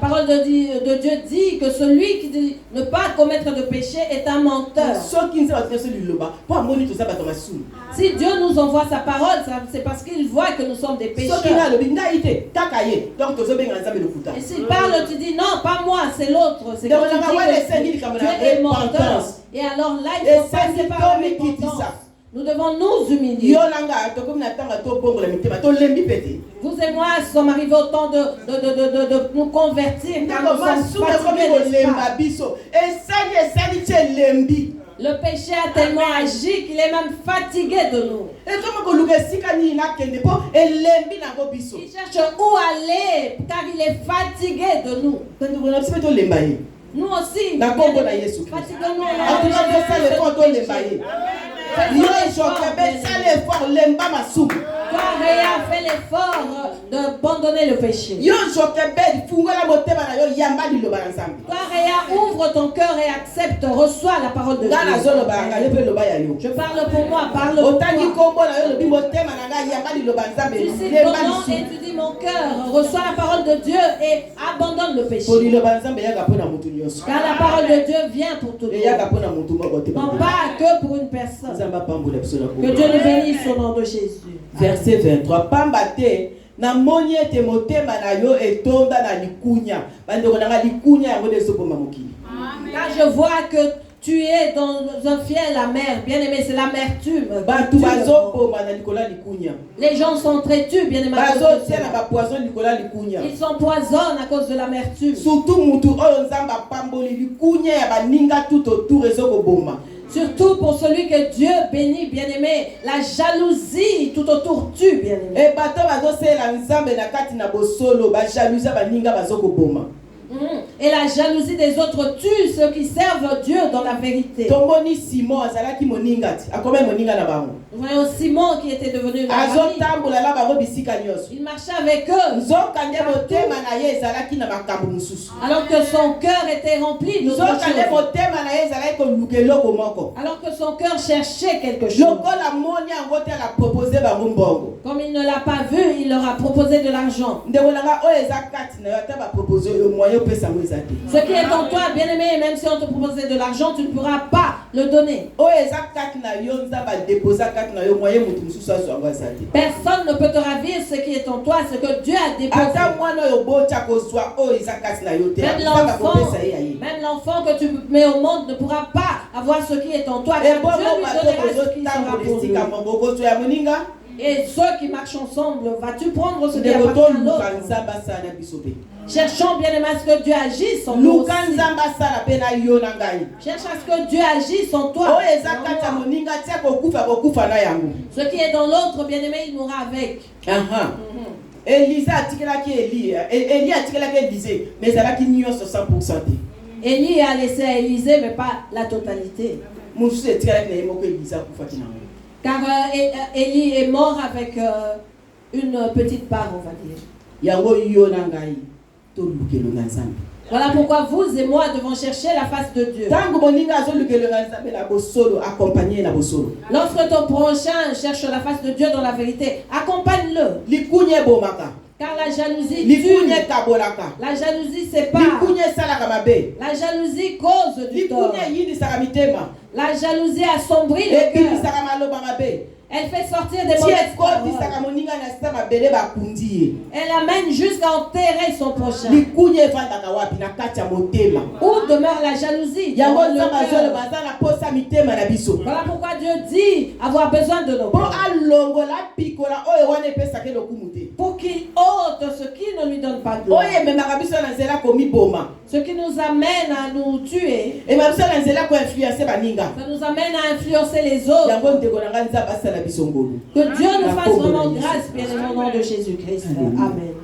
parole de Dieu dit que celui qui dit ne pas commettre de péché est un menteur. Si Dieu nous envoie sa parole, c'est parce qu'il voit que nous sommes des pécheurs. Et s'il parle, tu dis non, pas moi, c'est l'autre. C'est quand tu dis que Dieu est menteur. Et alors là, il faut passer par la repentance. Nous devons nous humilier. Vous et moi sommes arrivés au temps de nous convertir. Le péché a tellement agi qu'il est même fatigué de nous. Il cherche où aller car il est fatigué de nous. Nous aussi, fatiguons-nous. Correa fait l'effort d'abandonner le péché. Correa, ouvre ton cœur et accepte, reçois la parole de Dieu. Je parle pour moi, parle pour toi. Tu cites ton nom et tu dis mon cœur, reçois la parole de Dieu et abandonne le péché. Car la parole de Dieu vient pour tout le monde. Non pas que pour une personne. Que Dieu nous bénisse au nom de Jésus. Verset 23. Pambate na moni ete motema na yo etonda na likunya. Bandeko na likunya yango desopoma mokili. Car je vois que tu es dans un fiel amer. Bien aimé, c'est l'amertume. Les gens sont très tubes, bien aimé. Ils s'empoisonnent à cause de l'amertume. Surtout pour celui que Dieu bénit, bien aimé. La jalousie tout autour tue, bien aimé. Et la jalousie des autres tue ceux qui servent Dieu dans la vérité. Nous voyons Simon qui était devenu un ami. Il marchait avec eux. Alors que son cœur était rempli d'autres choses. Alors que son cœur cherchait quelque chose. Comme il ne l'a pas vu, il leur a proposé de l'argent. Ce qui est en toi, bien aimé, même si on te proposait de l'argent, tu ne pourras pas le donner. Personne ne peut te ravir ce qui est en toi, ce que Dieu a déposé. Même l'enfant que tu mets au monde ne pourra pas avoir ce qui est en toi. Car Dieu lui donnera ce qui sera pour lui. Et ceux qui marchent ensemble, vas-tu prendre ce qui appartient à l'autre? Cherchons bien aimé à ce que Dieu agisse en nous aussi. Cherche à ce que Dieu agisse en toi. Ce qui est dans l'autre, bien aimé, il mourra avec. Élie Élie a laissé à Élisée, mais pas la totalité. Car Élie est mort avec une petite part, on va dire. Voilà pourquoi vous et moi devons chercher la face de Dieu. Lorsque ton prochain cherche la face de Dieu dans la vérité, accompagne-le. Car la jalousie tue. La jalousie sépare. La jalousie cause du tort. La jalousie assombrit le cœur. Elle fait sortir des mauvaises paroles. Elle amène jusqu'à enterrer son prochain. Où demeure la jalousie? Voilà pourquoi Dieu dit avoir besoin de nos cœurs. Pour qu'il ôte ce qui ne lui donne pas de gloire. Ce qui nous amène à nous tuer. Ça nous amène à influencer les autres. Que Dieu nous fasse vraiment grâce, bien aimé, au nom de Jésus-Christ. Amen.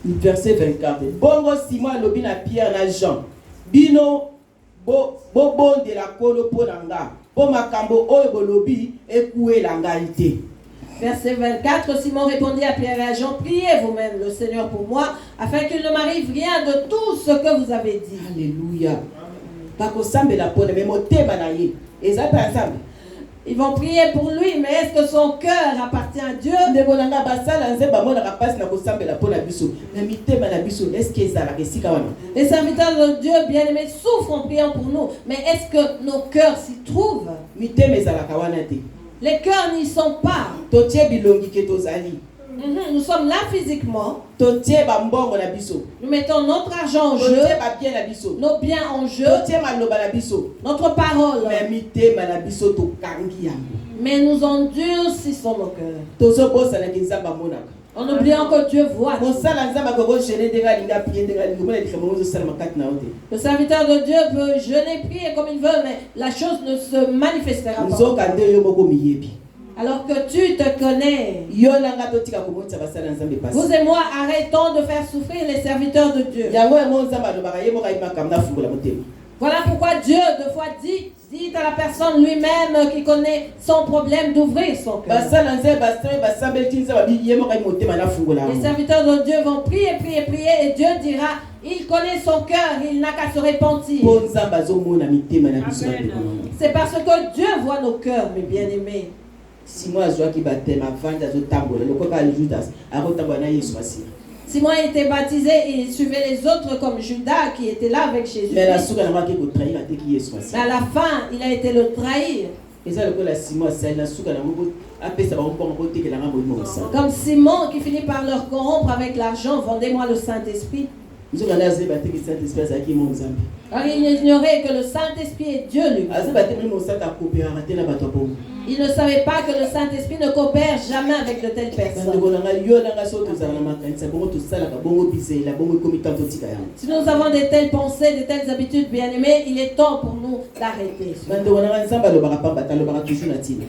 Verset 24. Bongo Simon lobi na Pierre na Jean. Bino bobo de la kolo ponanga. Po makambo oyo bolobi ekoué la ngalité. Verset 24, Simon répondit à Pierre et à Jean, priez vous-même le Seigneur pour moi, afin qu'il ne m'arrive rien de tout ce que vous avez dit. Alléluia. Bako sambe la pone mais motema na ye. Eza pa ensemble. Ils vont prier pour lui, mais est-ce que son cœur appartient à Dieu? Les serviteurs de Dieu, bien aimés, souffrent en priant pour nous, mais est-ce que nos cœurs s'y trouvent? Les cœurs n'y sont pas. Nous sommes là physiquement. Nous mettons notre argent en jeu, nos biens en jeu, notre parole. Mais nous endurcissons nos cœurs. En oubliant que Dieu voit. Le serviteur de Dieu peut jeûner, prier comme il veut, mais la chose ne se manifestera pas. Alors que tu te connais. Vous et moi arrêtons de faire souffrir les serviteurs de Dieu. Voilà pourquoi Dieu deux fois dit à la personne lui-même qui connaît son problème d'ouvrir son cœur. Les serviteurs de Dieu vont prier, prier, prier et Dieu dira, il connaît son cœur, il n'a qu'à se repentir. C'est parce que Dieu voit nos cœurs, mes bien-aimés. Simon a été baptisé et il suivait les autres comme Judas qui était là avec Jésus. Mais à la fin, il a été le trahir. Comme Simon qui finit par leur corrompre avec l'argent, vendez-moi le Saint-Esprit. Car il ignorait que le Saint-Esprit est Dieu lui. Il ne savait pas que le Saint-Esprit ne coopère jamais avec de telles personnes. Si nous avons de telles pensées, de telles habitudes, bien-aimés, il est temps pour nous d'arrêter.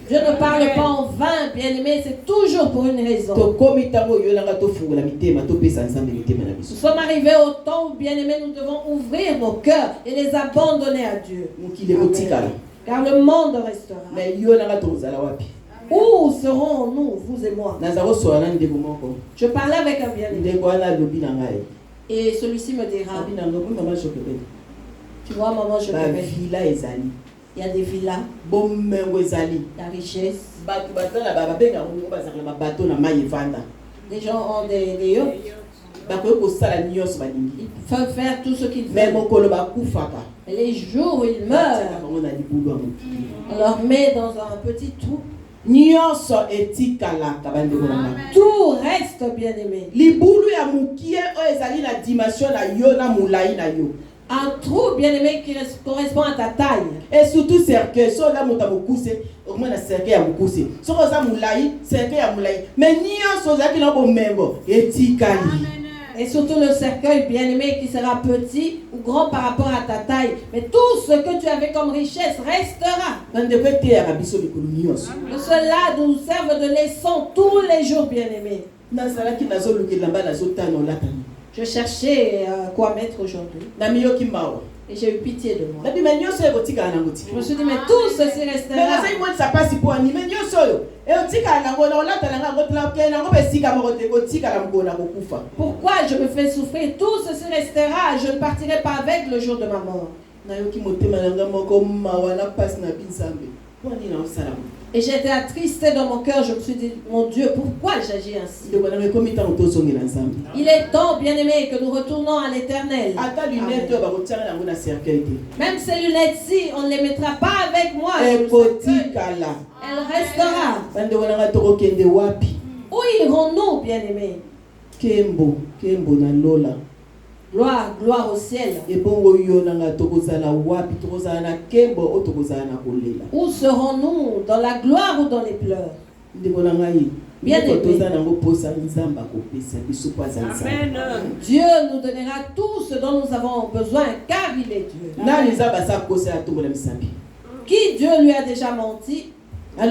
Dieu ne parle pas en vain, bien-aimés, c'est toujours pour une raison. Nous sommes arrivés au temps où, bien-aimés, nous devons ouvrir nos cœurs et les abandonner à Dieu. Amen. Car le monde restera. Où serons-nous, vous et moi? Je parlais avec un bien-aimé. Et celui-ci me dira, tu vois, maman, je répète. Il y a des villas, la richesse. Les gens ont des yachts. Ils peuvent faire tout ce qu'ils veulent. Et les jours où ils meurent, on leur met dans un petit trou. Tout reste, bien-aimé. Un trou, bien-aimé, qui correspond à ta taille. Et surtout cercueil, et surtout le cercueil, bien-aimé, qui sera petit ou grand par rapport à ta taille. Mais tout ce que tu avais comme richesse restera. Cela nous serve de leçon tous les jours, bien-aimé. Je cherchais quoi mettre aujourd'hui. Et j'ai eu pitié de moi. Je me suis dit, mais tout ceci restera. Pourquoi je me fais souffrir? Tout ceci restera. Je ne partirai pas avec le jour de ma mort. Et j'étais attristé dans mon cœur. Je me suis dit, mon Dieu, pourquoi j'agis ainsi? Il est temps, bien-aimé, que nous retournons à l'Éternel. Même ces lunettes-ci, on ne les mettra pas avec moi. Elle restera. Où irons-nous, bien-aimés? Gloire, gloire au ciel. Où serons-nous? Dans la gloire ou dans les pleurs? Bien-aimés, Dieu nous donnera tout ce dont nous avons besoin, car il est Dieu. Qui Dieu lui a déjà menti? En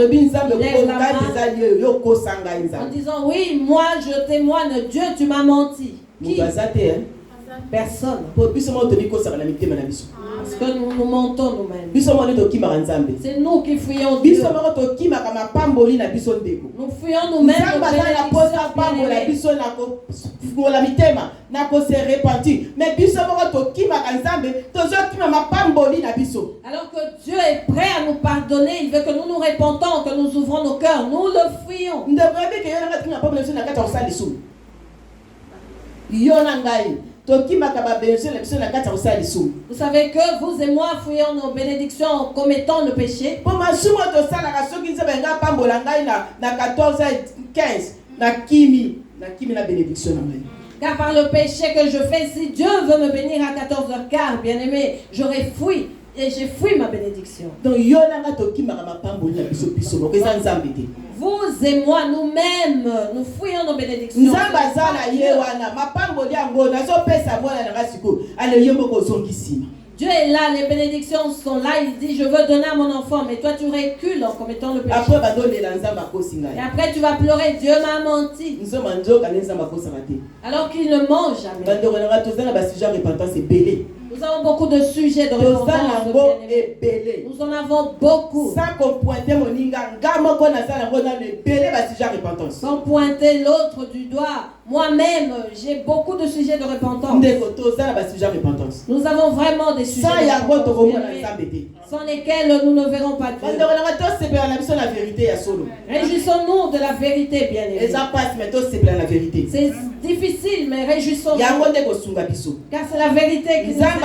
disant, oui, moi je témoigne, Dieu, tu m'as menti. Qui? Personne. Parce que nous mentons nous-mêmes. C'est nous qui fuyons Dieu. Nous fuyons nous-mêmes. Alors que Dieu est prêt à nous pardonner, il veut que nous nous répentons, que nous ouvrons nos cœurs, nous le fuyons. Vous savez que vous et moi fuyons nos bénédictions en commettant le péché. Car par le péché que je fais, si Dieu veut me bénir à 14h15, bien aimé, j'aurais fui. Et j'ai fui ma bénédiction. Donc, vous et moi, nous-mêmes, nous fuyons nos bénédictions. Dieu est là, les bénédictions sont là. Il dit, je veux donner à mon enfant, mais toi tu recules en commettant le péché. Et après tu vas pleurer, Dieu m'a menti. Alors qu'il ne ment jamais. Nous avons beaucoup de sujets de repentance. Nous en avons beaucoup. Sans pointer l'autre du doigt, Moi-même, j'ai beaucoup de sujets de repentance. Nous avons vraiment des sujets de repentance, sans lesquels nous ne verrons pas Dieu. Réjouissons-nous de la vérité, bien-aimés. C'est difficile, mais réjouissons-nous. Car c'est la vérité qui nous aide.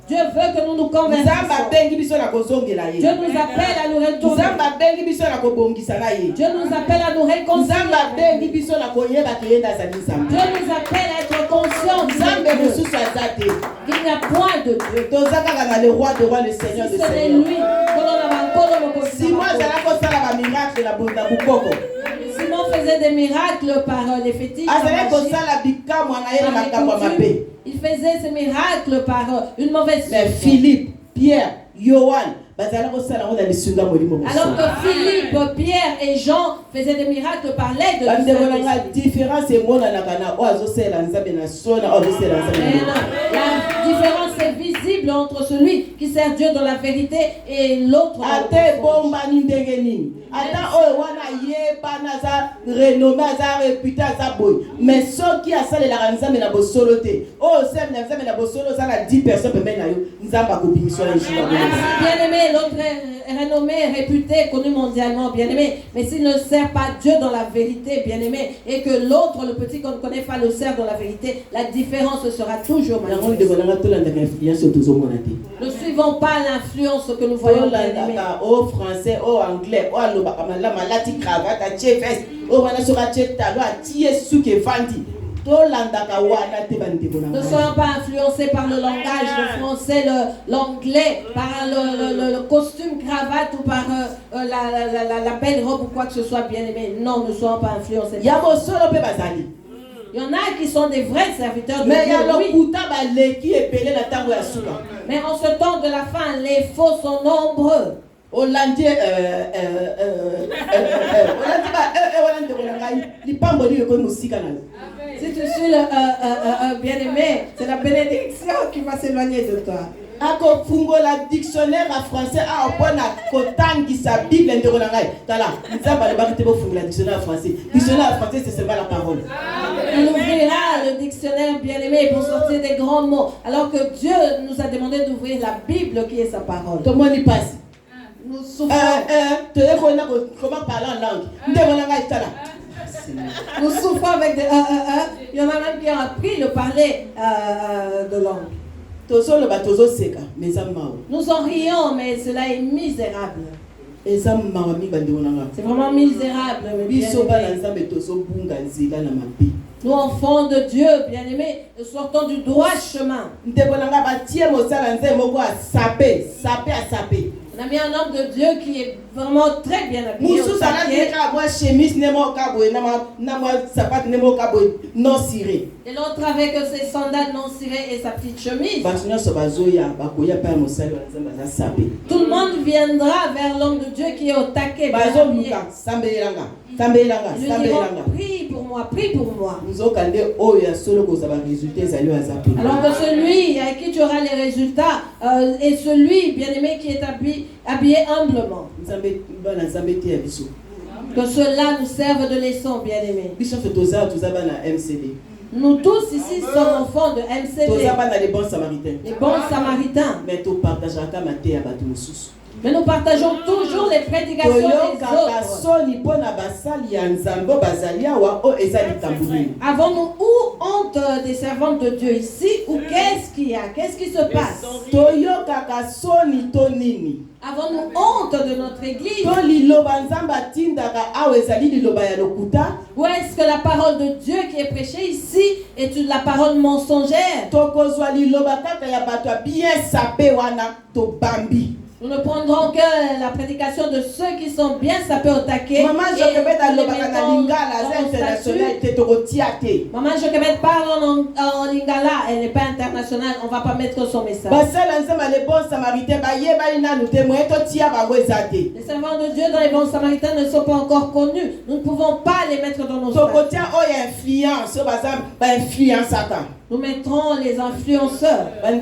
Dieu veut que nous nous convertissions. Dieu nous appelle à nous retourner. Dieu nous appelle à nous réconcilier. Dieu nous appelle à être conscients qu'il n'y a point de Dieu. Le roi de roi, le Seigneur de C'est Seigneur. lui. Simon faisait des miracles par les fétiches. Il faisait ces miracles par une mauvaise mais Philippe, Pierre, Johan, alors que Philippe, Pierre et Jean faisaient des miracles par l'aide de la différence est la différence est visible entre celui qui sert Dieu dans la vérité et l'autre. Mais ceux qui a ça la ranzame na bosoloté. Oh, c'est na bosolo ça la 10 personnes peut mettre nzamba ko bimiswa la nzamba. Bien aimé, l'autre est renommé, réputé, connu mondialement, bien aimé. Mais s'il ne sert pas Dieu dans la vérité, bien aimé, et que l'autre, le petit qu'on ne connaît pas, le sert dans la vérité, la différence sera toujours manifeste. Ne suivons pas l'influence que nous voyons, bien aimé. Oh français, oh anglais, oh malati cravate, chef, oh wana sera chef talo, tie souke vandi. Ne soyons pas influencés par le langage, le français, l'anglais, par le costume cravate ou par la belle robe ou quoi que ce soit, bien aimé. Non, ne soyons pas influencés. Il y en a qui sont des vrais serviteurs de Dieu. Mais en ce temps de la fin, les faux sont nombreux. Hollandais, si tu suis le bien-aimé, c'est la bénédiction qui va s'éloigner de toi. Ako fungo la dictionnaire en français a opona kotangi sa Bible nderonangai. Tala, nzamba le bakite bo fungo la dictionnaire en français. Dictionnaire en français c'est seulement la parole. On ouvrira le dictionnaire bien-aimé pour sortir des grands mots, alors que Dieu nous a demandé d'ouvrir la Bible qui est sa parole. Comment il passe? Nous souffrons. Comment parler en langue? Nderonangai tala. Nous souffrons avec des il y en a même qui ont appris le parler de langue. Nous en rions, mais cela est misérable. C'est vraiment misérable. Nous, enfants de Dieu, bien-aimés, nous sortons du droit chemin. On a mis un homme de Dieu qui est vraiment très bien habillé. Et l'autre avec ses sandales non cirées et sa petite chemise. Tout le monde viendra vers l'homme de Dieu qui est au taquet. Ils lui diront, prie pour moi, prie pour moi. Alors que celui à qui tu auras les résultats est celui, bien-aimé, qui est habillé humblement. Que cela nous serve de leçon, bien-aimé. Nous tous ici sommes enfants de MCD. Les bons samaritains. Les bons samaritains. Mais nous partageons toujours les prédications des autres. Avons-nous ou honte des servantes de Dieu ici ou qu'est-ce qu'il y a? Qu'est-ce qui se passe? Avons-nous honte de notre église? Ou est-ce que la parole de Dieu qui est prêchée ici est la parole mensongère? Nous ne prendrons que la prédication de ceux qui sont bien sapés au taquet. Maman Jochebed parle en lingala, elle n'est pas internationale, on ne va pas mettre son message. Les servants de Dieu dans les bons samaritains ne sont pas encore connus. Nous ne pouvons pas les mettre dans nos statuts. Nous mettrons les influenceurs. Alors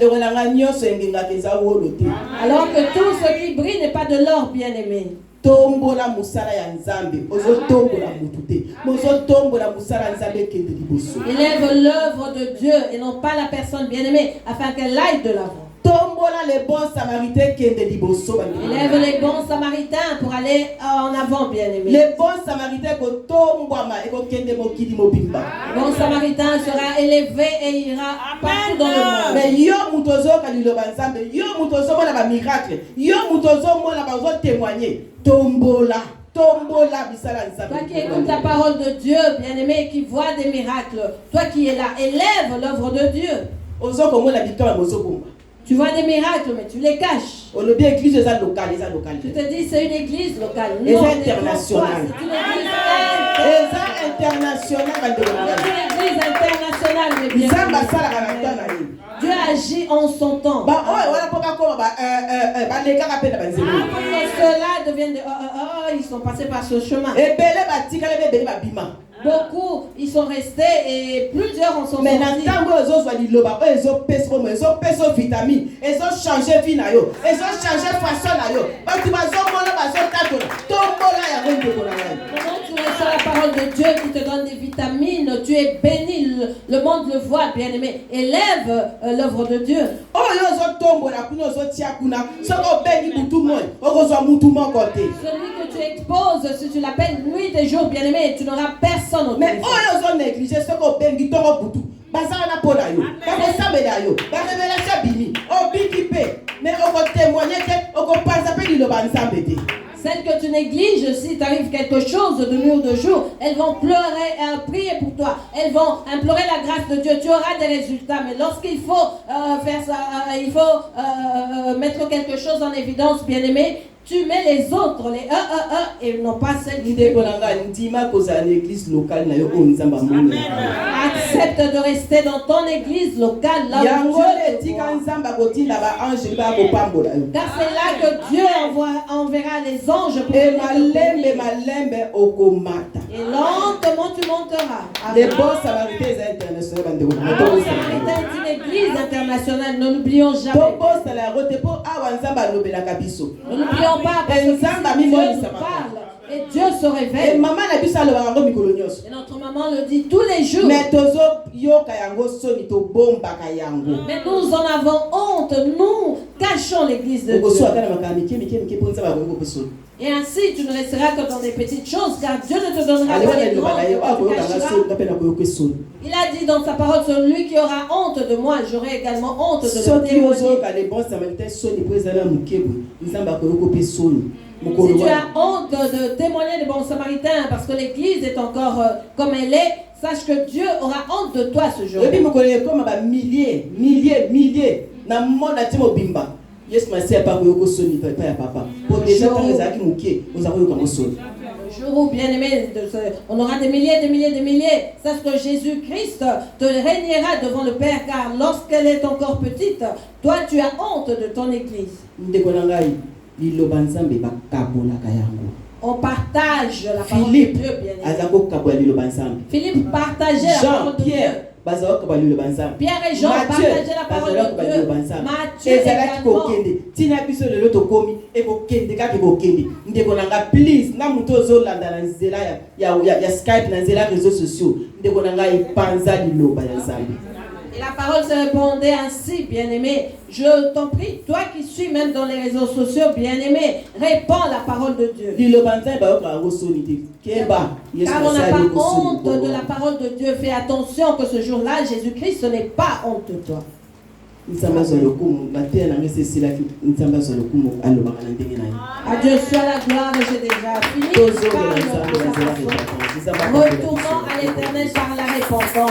que tout ce qui brille n'est pas de l'or, bien-aimé. tombola musala ya nzambe ozo tombola mutu te mozo tombola musala nzambe kende liboso. Élève l'œuvre de Dieu et non pas la personne bien-aimée afin qu'elle aille de l'avant. Tombola les bons samaritains kende liboso. Élève les bons samaritains pour aller en avant, bien-aimés. Les bons samaritains ko tombwama e ko kende mokili mobimba. Le bon samaritain sera élevé et ira partout dans le monde. Mais yo mutozo kaliloba nzambe, yo mutozo mona ba miracle, yo mutozo mona ba zo témoigner. Tombola bisala nzambe. Toi qui écoutes la parole de Dieu, bien-aimé, qui voit des miracles, toi qui es là, élève l'œuvre de Dieu. Ozo komona bikama mozo bomba. Tu vois des miracles, mais tu les caches. On le bien église est locale, Tu te dis c'est une église locale. Et Non, c'est international. c'est une église internationale. C'est une église internationale, mais bien. Dieu agit en son temps. Ceux-là deviennent de ils sont passés par ce chemin. Beaucoup, ils sont restés et plusieurs en sont sortis. Mais ils ont vitamines, ils ont changé vie, ils ont changé façon. Maintenant, tu reçois la parole de Dieu qui te donne des vitamines, tu es béni, le monde le voit, bien-aimé. Élève l'œuvre de Dieu. Celui que tu exposes, si tu l'appelles nuit et jour, bien-aimé, tu n'auras personne au téléphone. Celles que tu négliges, si t'arrive quelque chose de nuit ou de jour, elles vont pleurer et prier pour toi. Elles vont implorer la grâce de Dieu. Tu auras des résultats. Mais lorsqu'il faut faire ça, il faut mettre quelque chose en évidence, bien-aimé, tu mets les autres, les et non pas celles qui décollent. Accepte de rester dans ton église locale, là où Dieu te voit. Car c'est là que Dieu enverra les anges pour et lentement tu monteras. Les bons samaritains internationaux. Les bons samaritains est une église internationale, ne l'oublions jamais. Ne l'oublions pas parce que Dieu nous parle et Dieu se révèle. Et notre maman le dit tous les jours. Mais nous en avons honte, nous cachons l'église de Dieu. Et ainsi tu ne resteras que dans des petites choses car Dieu ne te donnera pas les grandes. Il a dit dans sa parole, celui qui aura honte de moi, j'aurai également honte de le témoigner. Si tu as honte de témoigner des bons samaritains parce que l'église est encore comme elle est, sache que Dieu aura honte de toi ce jour. Le jour où, bien aimé, on aura des milliers. Sache que Jésus-Christ te régnera devant le Père, car lorsqu'elle est encore petite, toi tu as honte de ton église. On partage la parole de Dieu, bien aimé. Philippe partageait la parole de Dieu. Pierre et Jean partageaient la parole de Dieu. Matthieu également. Et la parole se répondait ainsi, bien-aimé. Je t'en prie, toi qui suis même dans les réseaux sociaux, bien-aimé, répands la parole de Dieu. Car on n'a pas honte de la parole de Dieu. Fais attention que ce jour-là, Jésus-Christ, ce n'est pas honte de toi. À Dieu soit la gloire, j'ai déjà fini. Retournons à l'Éternel par la repentance.